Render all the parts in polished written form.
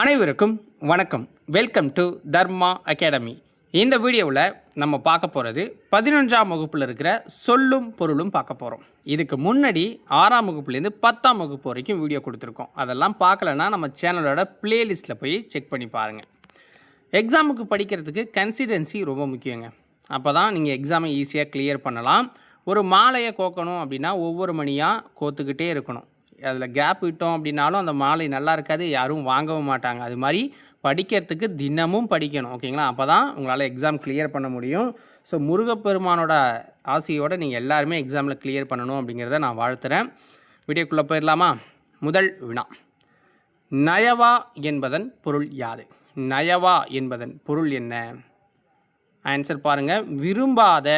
அனைவருக்கும் வணக்கம். Welcome to Dharma academy. இந்த வீடியோவில் நம்ம பார்க்க போகிறது 11ஆம் வகுப்பில் இருக்கிற சொல்லும் பொருளும் பார்க்க போகிறோம். இதுக்கு முன்னாடி 6ஆம் வகுப்புலேருந்து 10ஆம் வகுப்பு வரைக்கும் வீடியோ கொடுத்துருக்கோம். அதெல்லாம் பார்க்கலன்னா நம்ம சேனலோட பிளேலிஸ்ட்டில் போய் செக் பண்ணி பாருங்கள். எக்ஸாமுக்கு படிக்கிறதுக்கு கன்சிஸ்டன்சி ரொம்ப முக்கியங்க. அப்போ தான் நீங்கள் எக்ஸாமை ஈஸியாக கிளியர் பண்ணலாம். ஒரு மாலையை கோக்கணும் அப்படின்னா ஒவ்வொரு மணியாக கோத்துக்கிட்டே இருக்கணும். அதில் கேப் விட்டோம் அப்படின்னாலும் அந்த மாலை நல்லா இருக்காது, யாரும் வாங்கவும் மாட்டாங்க. அது மாதிரி படிக்கிறதுக்கு தினமும் படிக்கணும், ஓகேங்களா? அப்போ தான் உங்களால் எக்ஸாம் கிளியர் பண்ண முடியும். ஸோ முருகப்பெருமானோட ஆசையோடு நீங்கள் எல்லாருமே எக்ஸாமில் கிளியர் பண்ணணும் அப்படிங்கிறத நான் வாழ்த்துறேன். வீடியோக்குள்ளே போயிடலாமா? முதல் வினா, நயவா என்பதன் பொருள் யாது? நயவா என்பதன் பொருள் என்ன? ஆன்சர் பாருங்கள், விரும்பாத.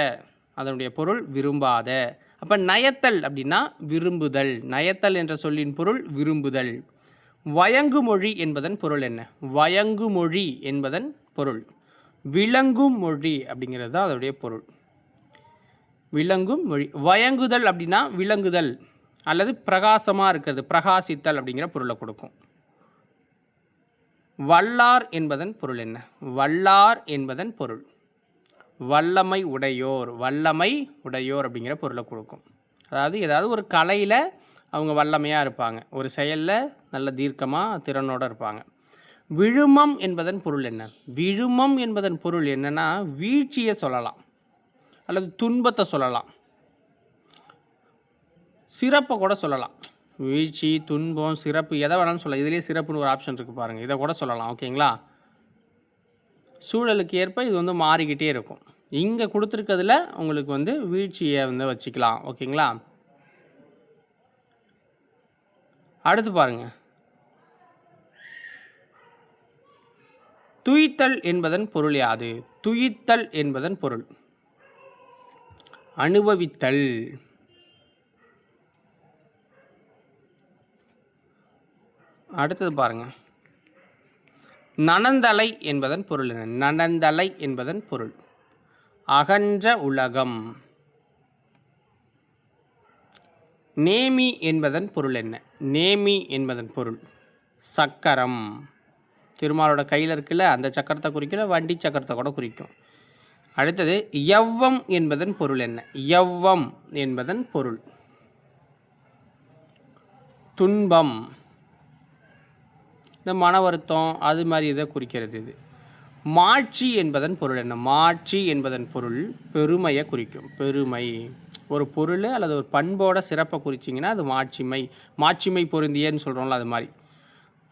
அதனுடைய பொருள் விரும்பாத. அப்போ நயத்தல் அப்படின்னா விரும்புதல். நயத்தல் என்ற சொல்லின் பொருள் விரும்புதல். வயங்குமொழி என்பதன் பொருள் என்ன? வயங்குமொழி என்பதன் பொருள் விளங்கும் மொழி அப்படிங்கிறது தான் அதனுடைய பொருள். விளங்கும் மொழி. வயங்குதல் அப்படின்னா விளங்குதல் அல்லது பிரகாசமாக இருக்கிறது, பிரகாசித்தல் அப்படிங்கிற பொருளை கொடுக்கும். வல்லார் என்பதன் பொருள் என்ன? வல்லார் என்பதன் பொருள் வல்லமை உடையோர். வல்லமை உடையோர் அப்படிங்கிற பொருளை கொடுக்கும். அதாவது ஏதாவது ஒரு கலையில் அவங்க வல்லமையாக இருப்பாங்க, ஒரு செயலில் நல்ல தீர்க்கமாக திறனோடு இருப்பாங்க. விழுமம் என்பதன் பொருள் என்ன? விழுமம் என்பதன் பொருள் என்னென்னா வீழ்ச்சியை சொல்லலாம் அல்லது துன்பத்தை சொல்லலாம், சிறப்பை கூட சொல்லலாம். வீழ்ச்சி, துன்பம், சிறப்பு எதை வேணாலும் சொல்லலாம். இதுலேயே சிறப்புன்னு ஒரு ஆப்ஷன் இருக்குது பாருங்கள், இதை கூட சொல்லலாம், ஓகேங்களா? சூழலுக்கு ஏற்ப இது மாறிக்கிட்டே இருக்கும். இங்கே கொடுத்துருக்கிறதுல உங்களுக்கு வீழ்ச்சியை வச்சுக்கலாம், ஓகேங்களா? அடுத்து பாருங்கள், துய்த்தல் என்பதன் பொருள் யாது? துய்த்தல் என்பதன் பொருள் அனுபவித்தல். அடுத்தது பாருங்கள், நனந்தலை என்பதன் பொருள் என்ன? நனந்தலை என்பதன் பொருள் அகன்ற உலகம். நேமி என்பதன் பொருள் என்ன? நேமி என்பதன் பொருள் சக்கரம். திருமாலோட கையில் இருக்குல்ல, அந்த சக்கரத்தை குறிக்கல, வண்டி சக்கரத்தை கூட குறிக்கும். அடுத்தது யவ்வம் என்பதன் பொருள் என்ன? யவ்வம் என்பதன் பொருள் துன்பம், இந்த மன வருத்தம் அது மாதிரி இதை குறிக்கிறது. இது மாட்சி என்பதன் பொருள் என்ன? மாட்சி என்பதன் பொருள் பெருமையை குறிக்கும். பெருமை, ஒரு பொருள் அல்லது ஒரு பண்போட சிறப்பை குறிச்சிங்கன்னா அது மாட்சிமை. மாட்சிமை பொருந்தியன்னு சொல்கிறோம்ல, அது மாதிரி.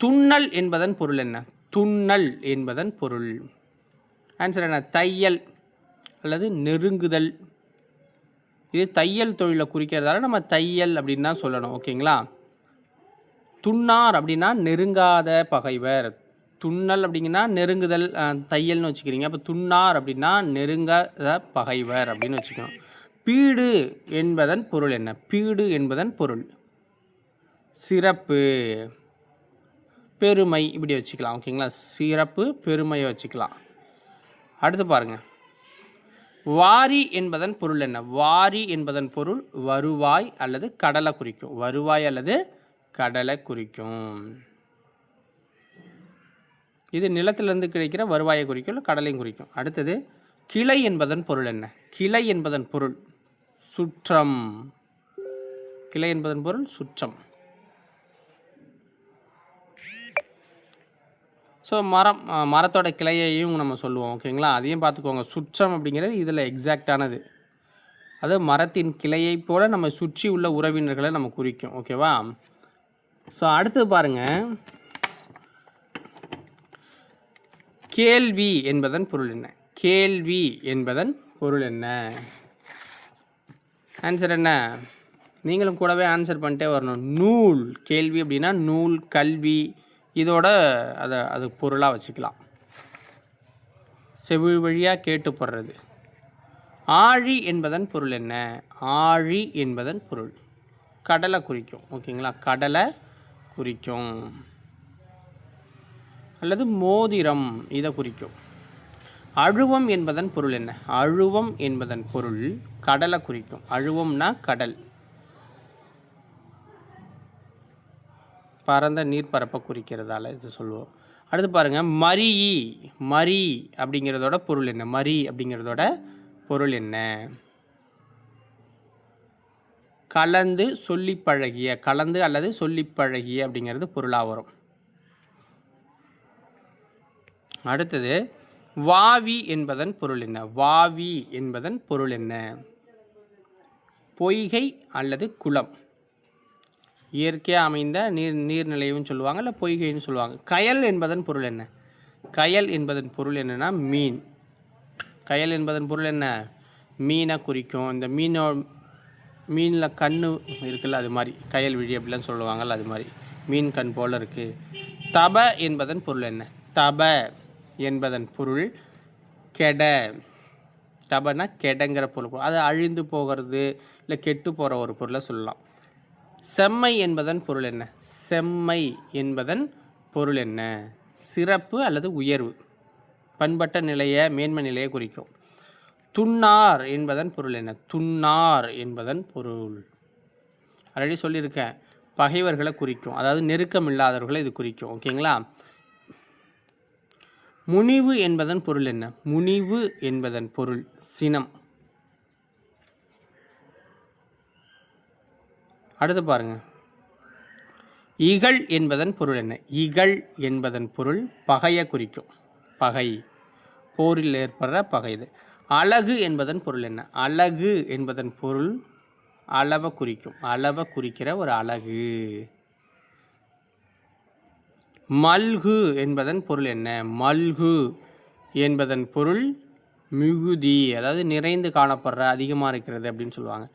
துண்ணல் என்பதன் பொருள் என்ன? துண்ணல் என்பதன் பொருள் ஆன்சர் என்ன? தையல் அல்லது நெருங்குதல். இது தையல் தொழிலை குறிக்கிறதால நம்ம தையல் அப்படின்னு தான் சொல்லணும், ஓகேங்களா? துண்ணார் அப்படின்னா நெருங்காத பகைவர். துண்ணல் அப்படிங்கன்னா நெருங்குதல், தையல்னு வச்சுக்கிறீங்க. அப்போ துண்ணார் அப்படின்னா நெருங்காத பகைவர் அப்படின்னு வச்சுக்கணும். பீடு என்பதன் பொருள் என்ன? பீடு என்பதன் பொருள் சிறப்பு, பெருமை, இப்படி வச்சுக்கலாம், ஓகேங்களா? சிறப்பு, பெருமையை வச்சுக்கலாம். அடுத்து பாருங்கள், வாரி என்பதன் பொருள் என்ன? வாரி என்பதன் பொருள் வருவாய் அல்லது கடலை குறிக்கும். வருவாய் அல்லது கடலை குறிக்கும். இது நிலத்திலிருந்து கிடைக்கிற வருவாயை குறிக்கும், இல்லை கடலையும் குறிக்கும். அடுத்தது கிளை என்பதன் பொருள் என்ன? கிளை என்பதன் பொருள் சுற்றம். கிளை என்பதன் பொருள் சுற்றம். ஸோ மரத்தோட கிளையையும் நம்ம சொல்லுவோம், ஓகேங்களா? அதையும் பார்த்துக்கோங்க. சுற்றம் அப்படிங்கிறது இதில் எக்ஸாக்டானது. அது மரத்தின் கிளையை போல் நம்ம சுற்றி உள்ள உறவினர்களை நம்ம குறிக்கும், ஓகேவா? ஸோ அடுத்து பாருங்கள், கேள்வி என்பதன் பொருள் என்ன? கேள்வி என்பதன் பொருள் என்ன? ஆன்சர் என்ன? நீங்களும் கூடவே ஆன்சர் பண்ணிட்டே வரணும். நூல். கேள்வி அப்படின்னா நூல், கல்வி, இதோட அது பொருளாக வச்சுக்கலாம். செவி வழியாக கேட்டு போடுறது. ஆழி என்பதன் பொருள் என்ன? ஆழி என்பதன் பொருள் கடலை குறிக்கும், ஓகேங்களா? கடலை குறிக்கும் அல்லது மோதிரம், இதை குறிக்கும். அழுவம் என்பதன் பொருள் என்ன? அழுவம் என்பதன் பொருள் கடலை குறிக்கும். அழுவம்னா கடல், பரந்த நீர்ப்பரப்பை குறிக்கிறதால இது சொல்லுவோம். அடுத்து பாருங்கள், மரியி. மரி அப்படிங்கிறதோட பொருள் என்ன? மரி அப்படிங்கிறதோட பொருள் என்ன? கலந்து சொல்லி பழகிய. கலந்து அல்லது சொல்லி பழகிய அப்படிங்கிறது பொருளாக வரும். அடுத்தது, வாவி என்பதன் பொருள் என்ன? வாவி என்பதன் பொருள் என்ன? பொய்கை அல்லது குளம். இயற்கையாக அமைந்த நீர்நிலையும் சொல்லுவாங்க, இல்லை பொய்கைன்னு சொல்லுவாங்க. கயல் என்பதன் பொருள் என்ன? கயல் என்பதன் பொருள் என்னென்னா மீன். கயல் என்பதன் பொருள் என்ன? மீனை குறிக்கும். இந்த மீனில் கண் இருக்குல்ல, அது மாதிரி கயல் விழி அப்படிலாம் சொல்லுவாங்கள்ல, அது மாதிரி மீன் கண் போல் இருக்குது. தப என்பதன் பொருள் என்ன? தப என்பதன் பொருள் கெட. தபனா கெடங்கிற பொருள், அது அழிந்து போகிறது இல்லை கெட்டு போகிற ஒரு பொருளை சொல்லலாம். செம்மை என்பதன் பொருள் என்ன? செம்மை என்பதன் பொருள் என்ன? சிறப்பு அல்லது உயர்வு, பண்பட்ட நிலையை, மேன்மை நிலையை குறிக்கும். துன்னார் என்பதன் பொருள் என்ன? துன்னார் என்பதன் பொருள் ஆல்ரெடி சொல்லியிருக்கேன், பகைவர்களை குறிக்கும், அதாவது நெருக்கம் இல்லாதவர்களை இது குறிக்கும். ஓகேங்களா? முனிவு என்பதன் பொருள் என்ன? முனிவு என்பதன் பொருள் சினம். அடுத்து பாருங்க, இகழ் என்பதன் பொருள் என்ன? இகழ் என்பதன் பொருள் பகையை குறிக்கும். பகை, போரில் ஏற்படுற பகை. இது. அழகு என்பதன் பொருள் என்ன? அழகு என்பதன் பொருள் அளவை குறிக்கும். அளவை குறிக்கிற ஒரு அழகு. மல்கு என்பதன் பொருள் என்ன? மல்கு என்பதன் பொருள் மிகுதி, அதாவது நிறைந்து காணப்படுற, அதிகமாக இருக்கிறது அப்படின்னு சொல்லுவாங்க.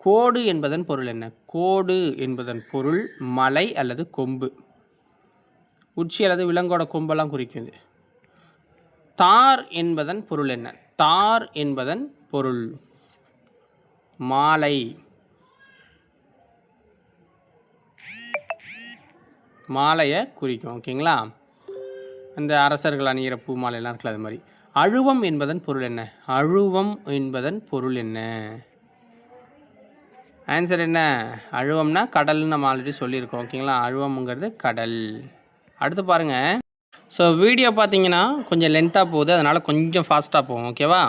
கோடு என்பதன் பொருள் என்ன? கோடு என்பதன் பொருள் மலை அல்லது கொம்பு, உச்சி அல்லது விலங்கோட கொம்பெல்லாம் குறிக்குது. தார் என்பதன் பொருள் என்ன? தார் என்பதன் பொருள் மாலை. மாலையை குறிக்கும். ஓகேங்களா? இந்த அரசர்கள் அணிகிற பூ மாலையெல்லாம் இருக்குல்ல, அது மாதிரி. அழுவம் என்பதன் பொருள் என்ன? அழுவம் என்பதன் பொருள் என்ன? ஆன்சர் என்ன? அழுவம்னா கடல்னு நம்ம ஆல்ரெடி சொல்லியிருக்கோம். ஓகேங்களா? அழுவம்ங்கிறது கடல். அடுத்து பாருங்கள். ஸோ வீடியோ பார்த்தீங்கன்னா கொஞ்சம் லென்த்தாக போகுது, அதனால் கொஞ்சம் ஃபாஸ்ட்டாக போகும். ஓகேவா?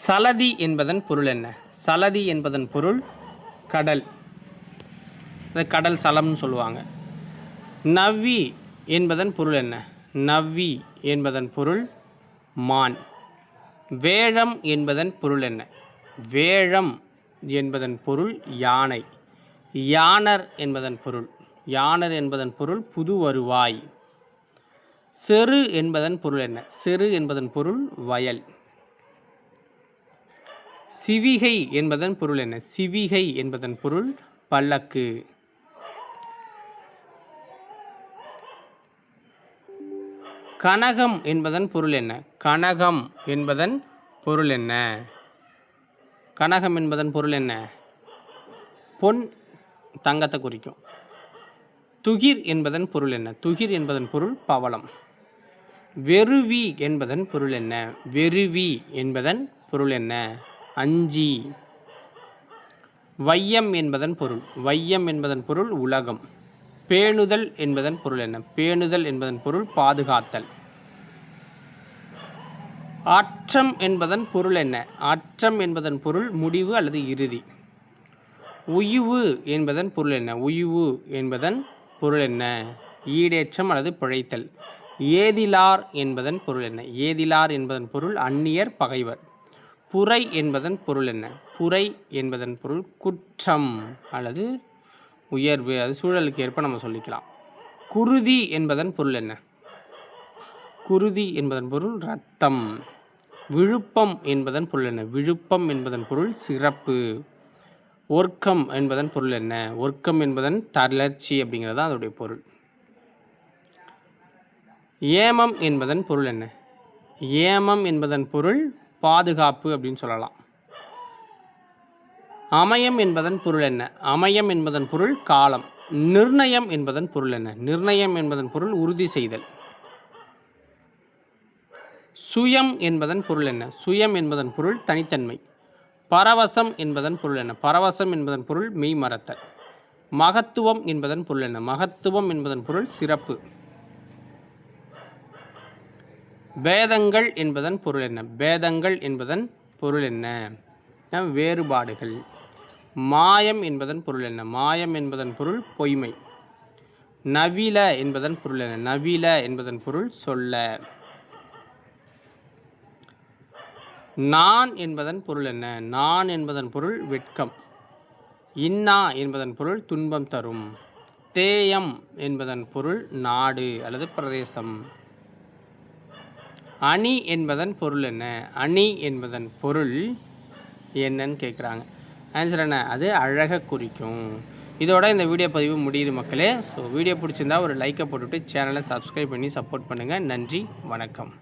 சலதி என்பதன் பொருள் என்ன? சலதி என்பதன் பொருள் கடல், அது கடல் சலம்னு சொல்லுவாங்க. நவ்வி என்பதன் பொருள் என்ன? நவ்வி என்பதன் பொருள் மான். வேழம் என்பதன் பொருள் என்ன? வேழம் என்பதன் பொருள் யானை. யானர் என்பதன் பொருள், யானர் என்பதன் பொருள் புது வருவாய். செரு என்பதன் பொருள் என்ன? செரு என்பதன் பொருள் வயல். சிவிகை என்பதன் பொருள் என்ன? சிவிகை என்பதன் பொருள் பல்லக்கு. கனகம் என்பதன் பொருள் என்ன? கனகம் என்பதன் பொருள் என்ன? கனகம் என்பதன் பொருள் என்ன? பொன், தங்கத்தை குறிக்கும். துகிர் என்பதன் பொருள் என்ன? துகிர் என்பதன் பொருள் பவளம். வெறுவி என்பதன் பொருள் என்ன? வெறுவி என்பதன் பொருள் என்ன? அஞ்சி. வையம் என்பதன் பொருள், வையம் என்பதன் பொருள் உலகம். பேணுதல் என்பதன் பொருள் என்ன? பேணுதல் என்பதன் பொருள் பாதுகாத்தல். அற்றம் என்பதன் பொருள் என்ன? அற்றம் என்பதன் பொருள் முடிவு அல்லது இறுதி. உய்வு என்பதன் பொருள் என்ன? உய்வு என்பதன் பொருள் என்ன? ஈடேற்றம் அல்லது பிழைத்தல். ஏதிலார் என்பதன் பொருள் என்ன? ஏதிலார் என்பதன் பொருள் அந்நியர், பகைவர். புரை என்பதன் பொருள் என்ன? புரை என்பதன் பொருள் குற்றம் அல்லது உயர்வு, அது சூழலுக்கு ஏற்ப நம்ம சொல்லிக்கலாம். குருதி என்பதன் பொருள் என்ன? குருதி என்பதன் பொருள் இரத்தம். விழுப்பம் என்பதன் பொருள் என்ன? விழுப்பம் என்பதன் பொருள் சிறப்பு. ஒர்க்கம் என்பதன் பொருள் என்ன? ஒர்க்கம் என்பதன் தளர்ச்சி அப்படிங்கிறது தான் அதோடைய பொருள். ஏமம் என்பதன் பொருள் என்ன? ஏமம் என்பதன் பொருள் பாதுகாப்பு அப்படின்னு சொல்லலாம். அமையம் என்பதன் பொருள் என்ன? அமையம் என்பதன் பொருள் காலம். நிர்ணயம் என்பதன் பொருள் என்ன? நிர்ணயம் என்பதன் பொருள் உறுதி செய்தல். சுயம் என்பதன் பொருள் என்ன? சுயம் என்பதன் பொருள் தனித்தன்மை. பரவசம் என்பதன் பொருள் என்ன? பரவசம் என்பதன் பொருள் மெய் மறத்தல். மகத்துவம் என்பதன் பொருள் என்ன? மகத்துவம் என்பதன் பொருள் சிறப்பு. பேதங்கள் என்பதன் பொருள் என்ன? பேதங்கள் என்பதன் பொருள் என்ன? வேறுபாடுகள். மாயம் என்பதன் பொருள் என்ன? மாயம் என்பதன் பொருள் பொய்மை. நவில என்பதன் பொருள் என்ன? நவில என்பதன் பொருள் சொல்ல. நான் என்பதன் பொருள் என்ன? நான் என்பதன் பொருள் வெட்கம். இன்னா என்பதன் பொருள் துன்பம் தரும். தேயம் என்பதன் பொருள் நாடு அல்லது பிரதேசம். அணி என்பதன் பொருள் என்ன? அணி என்பதன் பொருள் என்னன்னு கேட்குறாங்க. ஆன்சர் என்ன? அது அழகை குறிக்கும். இதோட இந்த வீடியோ பதிவு முடியுது மக்களே. ஸோ வீடியோ பிடிச்சிருந்தா ஒரு லைக்கை போட்டுவிட்டு சேனலை சப்ஸ்கிரைப் பண்ணி சப்போர்ட் பண்ணுங்கள். நன்றி, வணக்கம்.